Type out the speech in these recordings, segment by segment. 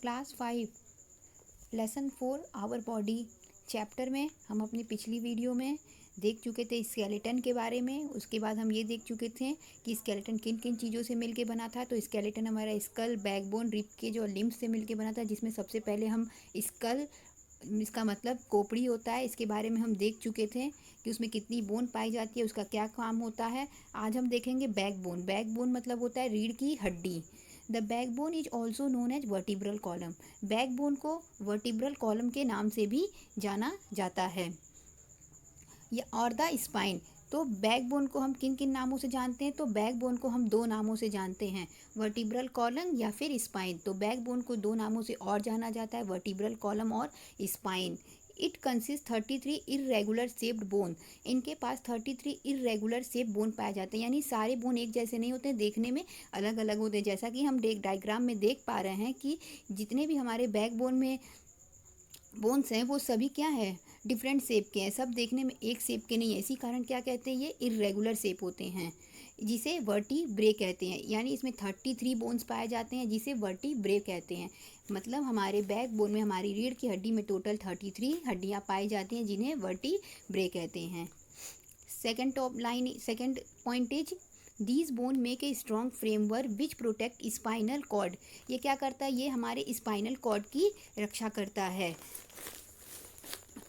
Class 5 lesson 4 our body chapter में हम अपनी पिछली वीडियो में देख चुके थे स्केलेटन के बारे में। उसके बाद हम ये देख चुके थे कि स्केलेटन किन किन चीज़ों से मिलके बना था। तो स्केलेटन हमारा स्कल, बैकबोन, रिब केज और लिम्स से मिलके बना था, जिसमें सबसे पहले हम स्कल, इसका मतलब खोपड़ी होता है, इसके बारे में हम देख चुके थे कि उसमें कितनी बोन पाई जाती है, उसका क्या काम होता है। आज हम देखेंगे बैकबोन। बैकबोन मतलब होता है रीढ़ की हड्डी। The backbone is also known as vertebral column. Backbone को वर्टिब्रल कॉलम के नाम से भी जाना जाता है। या और द स्पाइन। तो बैकबोन को हम किन किन नामों से जानते हैं? तो बैकबोन को हम दो नामों से जानते हैं, वर्टिब्रल कॉलम या फिर स्पाइन। तो बैकबोन को दो नामों से और जाना जाता है, वर्टिब्रल कॉलम और spine. It consist 33 irregular shaped bone. इनके पास 33 इरेगुलर शेप बोन पाए जाते हैं, यानी सारे बोन एक जैसे नहीं होते, देखने में अलग अलग होते हैं। जैसा कि हम डायग्राम में देख पा रहे हैं कि जितने भी हमारे बैकबोन में बोन्स हैं वो सभी क्या है, डिफरेंट शेप के हैं, सब देखने में एक शेप के नहीं है। इसी कारण क्या कहते हैं, ये इरेगुलर शेप होते हैं, जिसे वर्टिब्रे कहते हैं। यानी इसमें 33 बोन्स पाए जाते हैं, जिसे वर्टिब्रे कहते हैं। मतलब हमारे बैक बोन में, हमारी रीढ़ की हड्डी में टोटल 33 हड्डियाँ पाई जाती हैं, जिन्हें वर्टिब्रे कहते हैं। Second point is these bone make a strong framework which protect spinal cord. ये क्या करता है, ये हमारे स्पाइनल कॉर्ड की रक्षा करता है।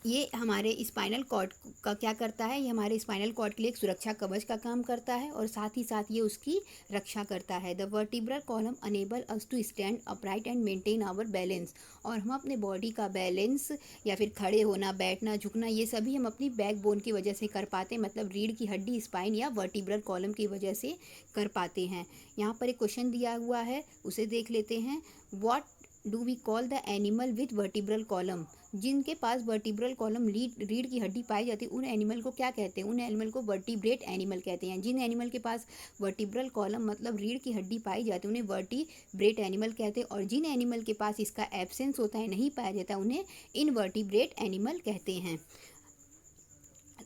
ये हमारे स्पाइनल कॉर्ड का क्या करता है, ये हमारे स्पाइनल कॉर्ड के लिए एक सुरक्षा कवच का काम करता है, और साथ ही साथ ये उसकी रक्षा करता है। The vertebral column enable us to stand upright and maintain our balance. और हम अपने बॉडी का बैलेंस या फिर खड़े होना, बैठना, झुकना, ये सभी हम अपनी बैक बोन की वजह से कर पाते हैं। मतलब रीढ़ की हड्डी, स्पाइन या वर्टिब्रल कॉलम की वजह से कर पाते हैं। यहाँ पर एक क्वेश्चन दिया हुआ है, उसे देख लेते हैं। What do we call the animal with vertebral column. जिनके पास वर्टिब्रल कॉलम रीढ़ की हड्डी पाई जाती है, उन एनिमल को क्या कहते हैं? उन एनिमल को वर्टिब्रेट एनिमल कहते हैं। जिन एनिमल के पास वर्टिब्रल कॉलम मतलब रीढ़ की हड्डी पाई जाती है, उन्हें वर्टिब्रेट एनिमल कहते हैं। और जिन एनिमल के पास इसका एब्सेंस होता है, नहीं पाया जाता, उन्हें इनवर्टिब्रेट एनिमल कहते हैं।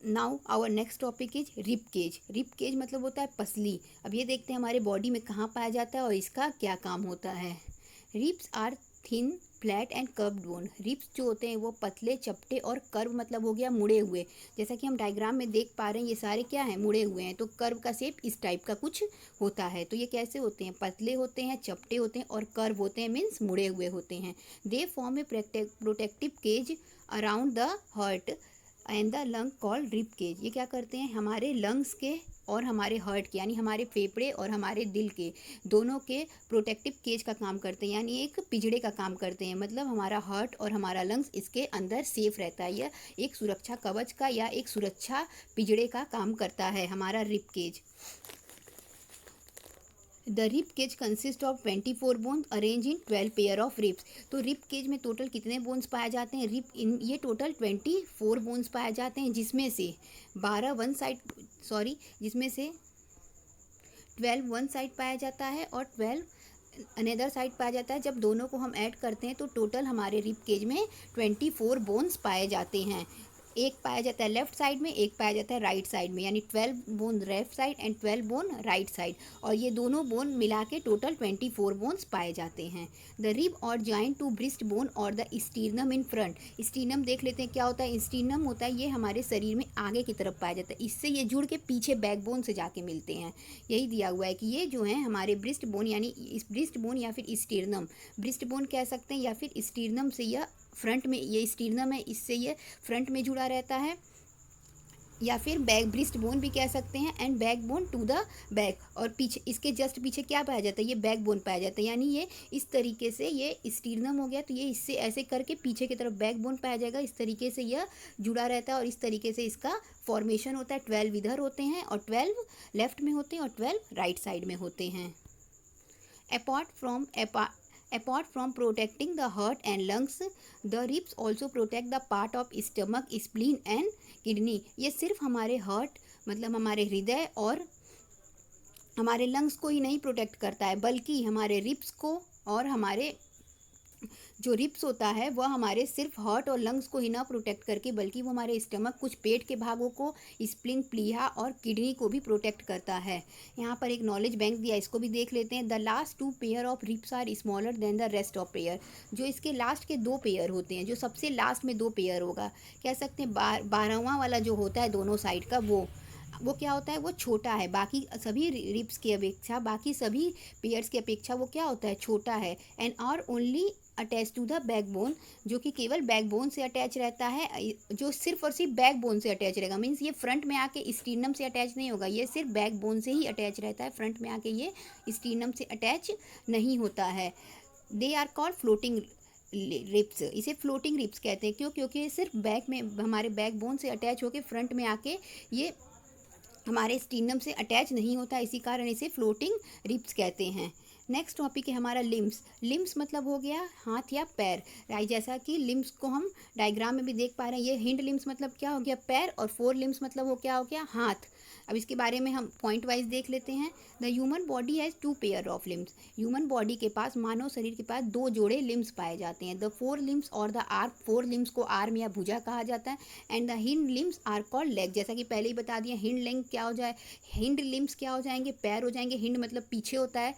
Now our next topic is rib cage. Rib cage मतलब होता है पसली। अब ये देखते हैं हमारे बॉडी में कहाँ पाया जाता है और इसका क्या काम होता है। Ribs are thin, flat and curved bone. Ribs जो होते हैं वो पतले, चपटे, और कर्व मतलब हो गया मुड़े हुए। जैसा कि हम डायग्राम में देख पा रहे हैं, ये सारे क्या हैं, मुड़े हुए हैं। तो कर्व का शेप इस टाइप का कुछ होता है। तो ये कैसे होते हैं, पतले होते हैं, चपटे होते हैं, और कर्व होते हैं, मीन्स मुड़े हुए होते हैं। They form a protective cage around the heart and the lung called rib cage. ये क्या करते हैं, हमारे लंग्स के और हमारे हार्ट के, यानी हमारे फेफड़े और हमारे दिल के, दोनों के प्रोटेक्टिव केज का काम करते हैं, यानी एक पिंजड़े का काम करते हैं। मतलब हमारा हार्ट और हमारा लंग्स इसके अंदर सेफ रहता है। यह एक सुरक्षा कवच का या एक सुरक्षा पिंजड़े का काम करता है, हमारा rib cage. The rib cage consist of 24 bones arrange in 12 pair of ribs. तो रिब केज में टोटल कितने बोन्स पाए जाते हैं, ये टोटल 24 बोन्स पाए जाते हैं, जिसमें से 12 वन साइड पाया जाता है और 12 अनदर साइड पाया जाता है। जब दोनों को हम ऐड करते हैं तो टोटल हमारे रिब केज में 24 बोन्स पाए जाते हैं। एक पाया जाता है लेफ्ट साइड में, एक पाया जाता है राइट साइड में, यानी 12 bone left side and 12 bone right side. और ये दोनों बोन मिला के टोटल 24 बोन्स पाए जाते हैं। द रिब और जॉइंट टू ब्रिस्ट बोन और द स्टीर्नम इन फ्रंट। स्टीर्नम देख लेते हैं क्या होता है। स्टीर्नम होता है, ये हमारे शरीर में आगे की तरफ पाया जाता है, इससे ये जुड़ के पीछे बैकबोन से जाके मिलते हैं। यही दिया हुआ है कि ये जो है हमारे ब्रिस्ट बोन, यानी ब्रिस्ट बोन या फिर स्टीर्नम, ब्रिस्ट बोन कह सकते हैं, या फिर स्टीर्नम से यह फ्रंट में, ये स्टीर्नम है, इससे ये फ्रंट में जुड़ा रहता है, या फिर बैक ब्रिस्ट बोन भी कह सकते हैं, and backbone to the back. और पीछे, इसके जस्ट पीछे क्या पाया जाता है, ये बैक बोन पाया जाता है। यानी ये इस तरीके से, ये स्टीर्नम हो गया, तो ये इससे ऐसे करके पीछे की तरफ बैक बोन पाया जाएगा। इस तरीके से यह जुड़ा रहता है और इस तरीके से इसका फॉर्मेशन होता है। 12 इधर होते हैं और 12 लेफ्ट में होते हैं और 12 राइट साइड में होते हैं। Apart from protecting the heart and lungs, the ribs also protect the part of stomach, spleen and kidney. ये सिर्फ हमारे हार्ट मतलब हमारे हृदय और हमारे लंग्स को ही नहीं प्रोटेक्ट करता है, बल्कि हमारे रिब्स को और हमारे जो रिब्स होता है वह हमारे सिर्फ हार्ट और लंग्स को ही ना प्रोटेक्ट करके बल्कि वो हमारे स्टमक, कुछ पेट के भागों को, स्प्लीन, प्लीहा और किडनी को भी प्रोटेक्ट करता है। यहाँ पर एक नॉलेज बैंक दिया, इसको भी देख लेते हैं। The last 2 pair of ribs are smaller than the rest of pair. जो इसके लास्ट के 2 पेयर होते हैं, जो सबसे लास्ट में 2 पेयर होगा, कह सकते हैं 12वां वाला जो होता है दोनों साइड का, वो क्या होता है, वो छोटा है। बाकी सभी रिब्स की अपेक्षा, बाकी सभी पेयर्स की अपेक्षा वो क्या होता है, छोटा है। And are only attach to the backbone, जो कि केवल बैकबोन से अटैच रहता है, जो सिर्फ और सिर्फ बैकबोन से अटैच रहेगा। मीन्स ये फ्रंट में आके स्टीनम से अटैच नहीं होगा, ये सिर्फ बैकबोन से ही अटैच रहता है, फ्रंट में आके ये स्टीनम से अटैच नहीं होता है। They are called floating ribs. इसे फ्लोटिंग रिब्स कहते हैं। क्यों? क्योंकि ये सिर्फ बैक में, हमारे बैकबोन से अटैच होके फ्रंट में आके ये हमारे स्टीनम से अटैच नहीं होता, इसी कारण इसे फ्लोटिंग रिब्स कहते हैं। नेक्स्ट टॉपिक है हमारा लिम्स। लिम्स मतलब हो गया हाथ या पैर, राइट। जैसा कि लिम्स को हम डायग्राम में भी देख पा रहे हैं, ये हिंड लिम्स मतलब क्या हो गया, पैर, और 4 लिम्स मतलब हो क्या हो गया, हाथ। अब इसके बारे में हम पॉइंट वाइज देख लेते हैं। The human body has 2 pair of limbs. Human body के पास, मानव शरीर के पास 2 जोड़े लिम्स पाए जाते हैं। द 4 लिम्स और द आर्म, 4 लिम्स को आर्म या भुजा कहा जाता है। And the hind limbs are called leg. जैसा कि पहले ही बता दिया, हिंड लेग क्या हो जाए, हिंड लिम्स क्या हो जाएंगे, पैर हो जाएंगे। हिंड मतलब पीछे होता है,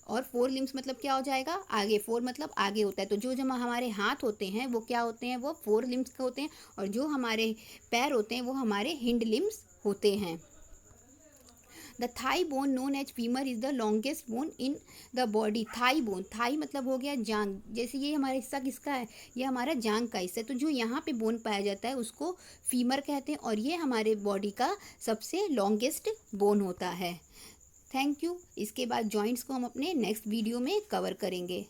और 4 लिम्स मतलब क्या हो जाएगा, आगे। 4 मतलब आगे होता है। तो जो जब हमारे हाथ होते हैं वो क्या होते हैं, वो 4 लिम्स के होते हैं, और जो हमारे पैर होते हैं वो हमारे हिंड लिम्स होते हैं। The thigh bone known as femur is the longest bone in the body. Thigh bone, thigh मतलब हो गया जांग। जैसे ये हमारा हिस्सा किसका है, ये हमारा जांग का हिस्सा है। तो जो यहाँ पे बोन पाया जाता है उसको फीमर कहते हैं, और ये हमारे बॉडी का सबसे लॉन्गेस्ट बोन होता है। Thank you. इसके बाद जॉइंट्स को हम अपने नेक्स्ट वीडियो में कवर करेंगे।